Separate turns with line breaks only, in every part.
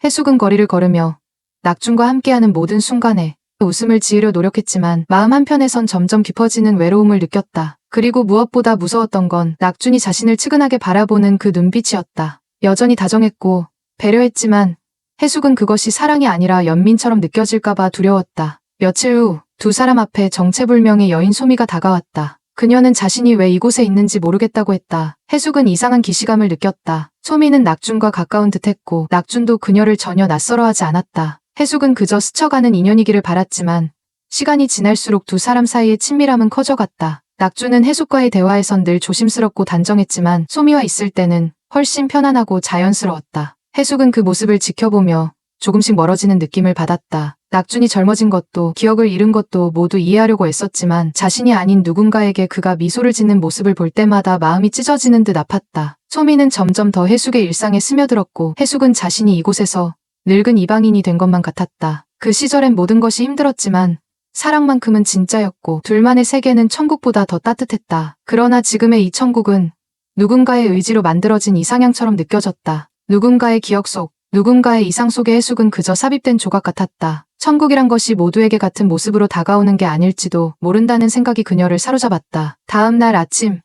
해숙은 거리를 걸으며 낙준과 함께하는 모든 순간에 웃음을 지으려 노력했지만 마음 한편에선 점점 깊어지는 외로움을 느꼈다. 그리고 무엇보다 무서웠던 건 낙준이 자신을 측은하게 바라보는 그 눈빛이었다. 여전히 다정했고 배려했지만 해숙은 그것이 사랑이 아니라 연민처럼 느껴질까봐 두려웠다. 며칠 후 두 사람 앞에 정체불명의 여인 소미가 다가왔다. 그녀는 자신이 왜 이곳에 있는지 모르겠다고 했다. 해숙은 이상한 기시감을 느꼈다. 소미는 낙준과 가까운 듯했고 낙준도 그녀를 전혀 낯설어하지 않았다. 해숙은 그저 스쳐가는 인연이기를 바랐지만 시간이 지날수록 두 사람 사이의 친밀함은 커져갔다. 낙준은 해숙과의 대화에선 늘 조심스럽고 단정했지만 소미와 있을 때는 훨씬 편안하고 자연스러웠다. 해숙은 그 모습을 지켜보며 조금씩 멀어지는 느낌을 받았다. 낙준이 젊어진 것도 기억을 잃은 것도 모두 이해하려고 애썼지만 자신이 아닌 누군가에게 그가 미소를 짓는 모습을 볼 때마다 마음이 찢어지는 듯 아팠다. 소미는 점점 더 해숙의 일상에 스며들었고 해숙은 자신이 이곳에서 늙은 이방인이 된 것만 같았다. 그 시절엔 모든 것이 힘들었지만 사랑만큼은 진짜였고 둘만의 세계는 천국보다 더 따뜻했다. 그러나 지금의 이 천국은 누군가의 의지로 만들어진 이상향처럼 느껴졌다. 누군가의 기억 속, 누군가의 이상 속의 해숙은 그저 삽입된 조각 같았다. 천국이란 것이 모두에게 같은 모습으로 다가오는 게 아닐지도 모른다는 생각이 그녀를 사로잡았다. 다음 날 아침,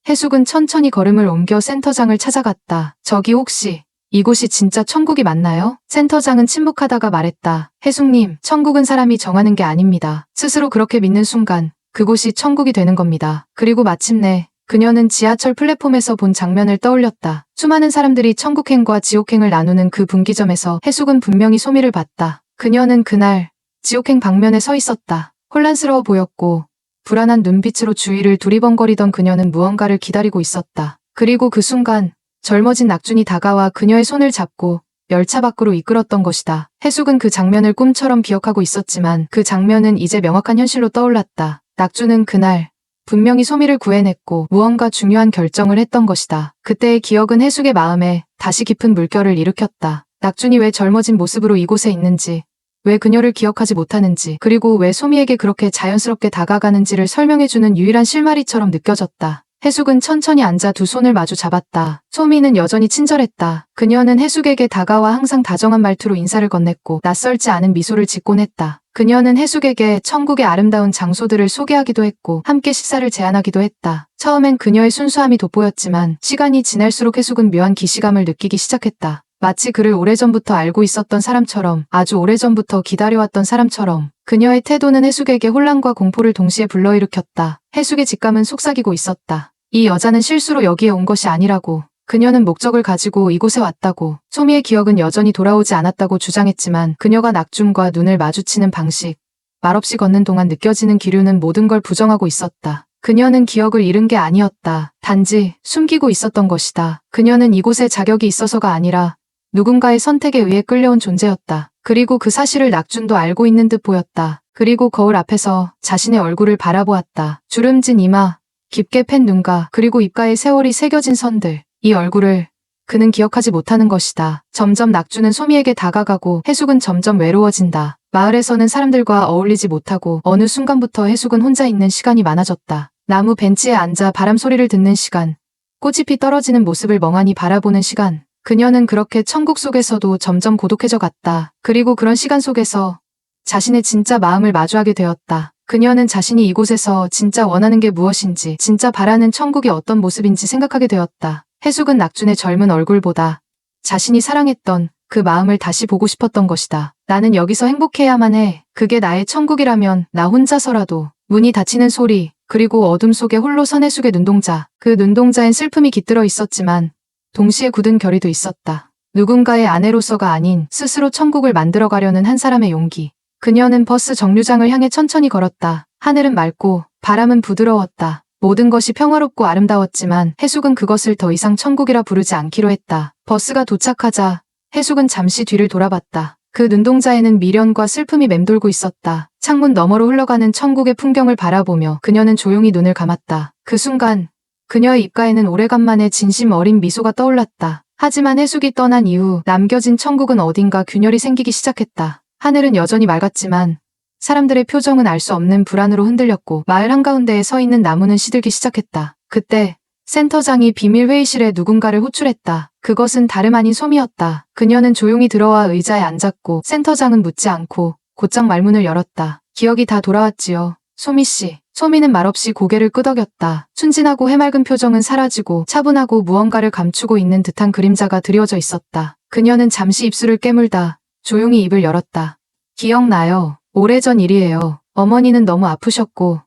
해숙은 천천히 걸음을 옮겨 센터장을 찾아갔다. 저기 혹시 이곳이 진짜 천국이 맞나요? 센터장은 침묵하다가 말했다. 해숙님, 천국은 사람이 정하는 게 아닙니다. 스스로 그렇게 믿는 순간 그곳이 천국이 되는 겁니다. 그리고 마침내 그녀는 지하철 플랫폼에서 본 장면을 떠올렸다. 수많은 사람들이 천국행과 지옥행을 나누는 그 분기점에서 해숙은 분명히 소미를 봤다. 그녀는 그날 지옥행 방면에 서 있었다. 혼란스러워 보였고 불안한 눈빛으로 주위를 두리번거리던 그녀는 무언가를 기다리고 있었다. 그리고 그 순간 젊어진 낙준이 다가와 그녀의 손을 잡고 열차 밖으로 이끌었던 것이다. 해숙은 그 장면을 꿈처럼 기억하고 있었지만 그 장면은 이제 명확한 현실로 떠올랐다. 낙준은 그날 분명히 소미를 구해냈고 무언가 중요한 결정을 했던 것이다. 그때의 기억은 해숙의 마음에 다시 깊은 물결을 일으켰다. 낙준이 왜 젊어진 모습으로 이곳에 있는지, 왜 그녀를 기억하지 못하는지, 그리고 왜 소미에게 그렇게 자연스럽게 다가가는지를 설명해주는 유일한 실마리처럼 느껴졌다. 해숙은 천천히 앉아 두 손을 마주 잡았다. 소미는 여전히 친절했다. 그녀는 해숙에게 다가와 항상 다정한 말투로 인사를 건넸고 낯설지 않은 미소를 짓곤 했다. 그녀는 해숙에게 천국의 아름다운 장소들을 소개하기도 했고 함께 식사를 제안하기도 했다. 처음엔 그녀의 순수함이 돋보였지만 시간이 지날수록 해숙은 묘한 기시감을 느끼기 시작했다. 마치 그를 오래전부터 알고 있었던 사람처럼, 아주 오래전부터 기다려왔던 사람처럼. 그녀의 태도는 해숙에게 혼란과 공포를 동시에 불러일으켰다. 해숙의 직감은 속삭이고 있었다. 이 여자는 실수로 여기에 온 것이 아니라고. 그녀는 목적을 가지고 이곳에 왔다고. 소미의 기억은 여전히 돌아오지 않았다고 주장했지만 그녀가 낙준과 눈을 마주치는 방식, 말없이 걷는 동안 느껴지는 기류는 모든 걸 부정하고 있었다. 그녀는 기억을 잃은 게 아니었다. 단지 숨기고 있었던 것이다. 그녀는 이곳에 자격이 있어서가 아니라 누군가의 선택에 의해 끌려온 존재였다. 그리고 그 사실을 낙준도 알고 있는 듯 보였다. 그리고 거울 앞에서 자신의 얼굴을 바라보았다. 주름진 이마, 깊게 팬 눈가, 그리고 입가에 세월이 새겨진 선들. 이 얼굴을 그는 기억하지 못하는 것이다. 점점 낙준은 소미에게 다가가고 해숙은 점점 외로워진다. 마을에서는 사람들과 어울리지 못하고 어느 순간부터 해숙은 혼자 있는 시간이 많아졌다. 나무 벤치에 앉아 바람 소리를 듣는 시간, 꽃잎이 떨어지는 모습을 멍하니 바라보는 시간. 그녀는 그렇게 천국 속에서도 점점 고독해져 갔다. 그리고 그런 시간 속에서 자신의 진짜 마음을 마주하게 되었다. 그녀는 자신이 이곳에서 진짜 원하는 게 무엇인지, 진짜 바라는 천국이 어떤 모습인지 생각하게 되었다. 해숙은 낙준의 젊은 얼굴보다 자신이 사랑했던 그 마음을 다시 보고 싶었던 것이다. 나는 여기서 행복해야만 해. 그게 나의 천국이라면 나 혼자서라도. 문이 닫히는 소리, 그리고 어둠 속에 홀로 선 해숙의 눈동자. 그 눈동자엔 슬픔이 깃들어 있었지만 동시에 굳은 결의도 있었다. 누군가의 아내로서가 아닌 스스로 천국을 만들어가려는 한 사람의 용기. 그녀는 버스 정류장을 향해 천천히 걸었다. 하늘은 맑고 바람은 부드러웠다. 모든 것이 평화롭고 아름다웠지만 해숙은 그것을 더 이상 천국이라 부르지 않기로 했다. 버스가 도착하자 해숙은 잠시 뒤를 돌아봤다. 그 눈동자에는 미련과 슬픔이 맴돌고 있었다. 창문 너머로 흘러가는 천국의 풍경을 바라보며 그녀는 조용히 눈을 감았다. 그 순간 그녀의 입가에는 오래간만에 진심 어린 미소가 떠올랐다. 하지만 해숙이 떠난 이후 남겨진 천국은 어딘가 균열이 생기기 시작했다. 하늘은 여전히 맑았지만 사람들의 표정은 알 수 없는 불안으로 흔들렸고 마을 한가운데에 서 있는 나무는 시들기 시작했다. 그때 센터장이 비밀 회의실에 누군가를 호출했다. 그것은 다름 아닌 솜이었다. 그녀는 조용히 들어와 의자에 앉았고 센터장은 묻지 않고 곧장 말문을 열었다. 기억이 다 돌아왔지요. 소미 씨. 소미는 말없이 고개를 끄덕였다. 순진하고 해맑은 표정은 사라지고 차분하고 무언가를 감추고 있는 듯한 그림자가 드리워져 있었다. 그녀는 잠시 입술을 깨물다 조용히 입을 열었다. 기억나요. 오래전 일이에요. 어머니는 너무 아프셨고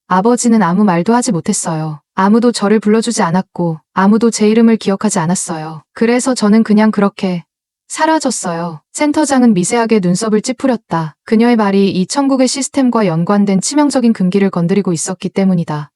아버지는 아무 말도 하지 못했어요. 아무도 저를 불러주지 않았고 아무도 제 이름을 기억하지 않았어요. 그래서 저는 그냥 그렇게 사라졌어요. 센터장은 미세하게 눈썹을 찌푸렸다. 그녀의 말이 이 천국의 시스템과 연관된 치명적인 금기를 건드리고 있었기 때문이다.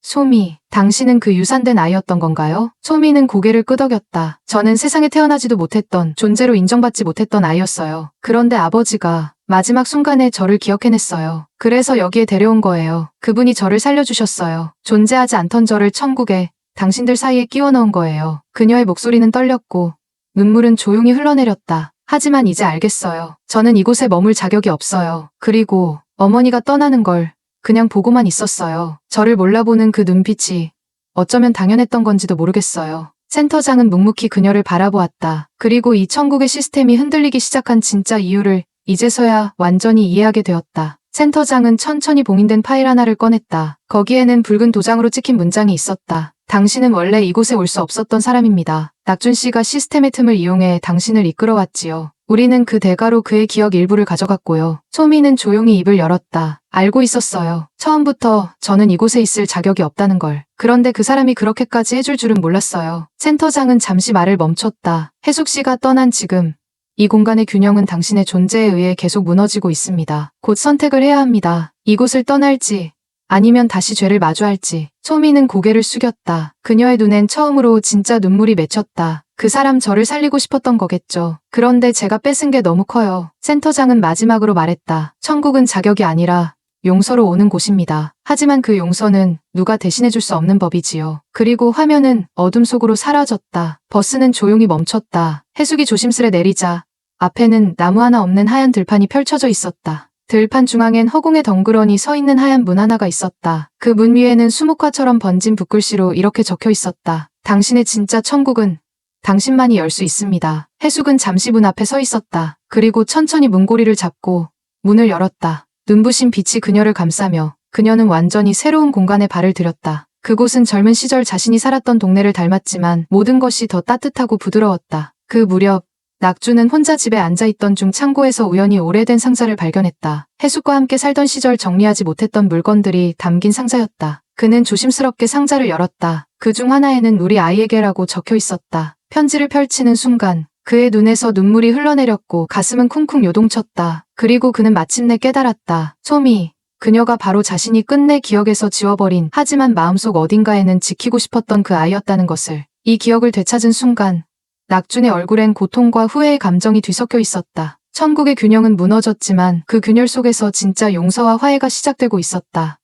소미, 당신은 그 유산된 아이였던 건가요? 소미는 고개를 끄덕였다. 저는 세상에 태어나지도 못했던, 존재로 인정받지 못했던 아이였어요. 그런데 아버지가 마지막 순간에 저를 기억해냈어요. 그래서 여기에 데려온 거예요. 그분이 저를 살려주셨어요. 존재하지 않던 저를 천국에, 당신들 사이에 끼워 넣은 거예요. 그녀의 목소리는 떨렸고 눈물은 조용히 흘러내렸다. 하지만 이제 알겠어요. 저는 이곳에 머물 자격이 없어요. 그리고 어머니가 떠나는 걸 그냥 보고만 있었어요. 저를 몰라보는 그 눈빛이 어쩌면 당연했던 건지도 모르겠어요. 센터장은 묵묵히 그녀를 바라보았다. 그리고 이 천국의 시스템이 흔들리기 시작한 진짜 이유를 이제서야 완전히 이해하게 되었다. 센터장은 천천히 봉인된 파일 하나를 꺼냈다. 거기에는 붉은 도장으로 찍힌 문장이 있었다. 당신은 원래 이곳에 올 수 없었던 사람입니다. 낙준 씨가 시스템의 틈을 이용해 당신을 이끌어왔지요. 우리는 그 대가로 그의 기억 일부를 가져갔고요. 소미는 조용히 입을 열었다. 알고 있었어요. 처음부터 저는 이곳에 있을 자격이 없다는 걸. 그런데 그 사람이 그렇게까지 해줄 줄은 몰랐어요. 센터장은 잠시 말을 멈췄다. 혜숙 씨가 떠난 지금 이 공간의 균형은 당신의 존재에 의해 계속 무너지고 있습니다. 곧 선택을 해야 합니다. 이곳을 떠날지 아니면 다시 죄를 마주할지. 소미는 고개를 숙였다. 그녀의 눈엔 처음으로 진짜 눈물이 맺혔다. 그 사람 저를 살리고 싶었던 거겠죠. 그런데 제가 뺏은 게 너무 커요. 센터장은 마지막으로 말했다. 천국은 자격이 아니라 용서로 오는 곳입니다. 하지만 그 용서는 누가 대신해줄 수 없는 법이지요. 그리고 화면은 어둠 속으로 사라졌다. 버스는 조용히 멈췄다. 해숙이 조심스레 내리자 앞에는 나무 하나 없는 하얀 들판이 펼쳐져 있었다. 들판 중앙엔 허공에 덩그러니 서 있는 하얀 문 하나가 있었다. 그 문 위에는 수묵화처럼 번진 붓글씨로 이렇게 적혀 있었다. 당신의 진짜 천국은 당신만이 열 수 있습니다. 해숙은 잠시 문 앞에 서 있었다. 그리고 천천히 문고리를 잡고 문을 열었다. 눈부신 빛이 그녀를 감싸며 그녀는 완전히 새로운 공간에 발을 들였다. 그곳은 젊은 시절 자신이 살았던 동네를 닮았지만 모든 것이 더 따뜻하고 부드러웠다. 그 무렵 낙주는 혼자 집에 앉아있던 중 창고에서 우연히 오래된 상자를 발견했다. 해숙과 함께 살던 시절 정리하지 못했던 물건들이 담긴 상자였다. 그는 조심스럽게 상자를 열었다. 그중 하나에는 우리 아이에게라고 적혀 있었다. 편지를 펼치는 순간 그의 눈에서 눈물이 흘러내렸고 가슴은 쿵쿵 요동쳤다. 그리고 그는 마침내 깨달았다. 소미, 그녀가 바로 자신이 끝내 기억에서 지워버린 하지만 마음속 어딘가에는 지키고 싶었던 그 아이였다는 것을. 이 기억을 되찾은 순간 낙준의 얼굴엔 고통과 후회의 감정이 뒤섞여 있었다. 천국의 균형은 무너졌지만 그 균열 속에서 진짜 용서와 화해가 시작되고 있었다.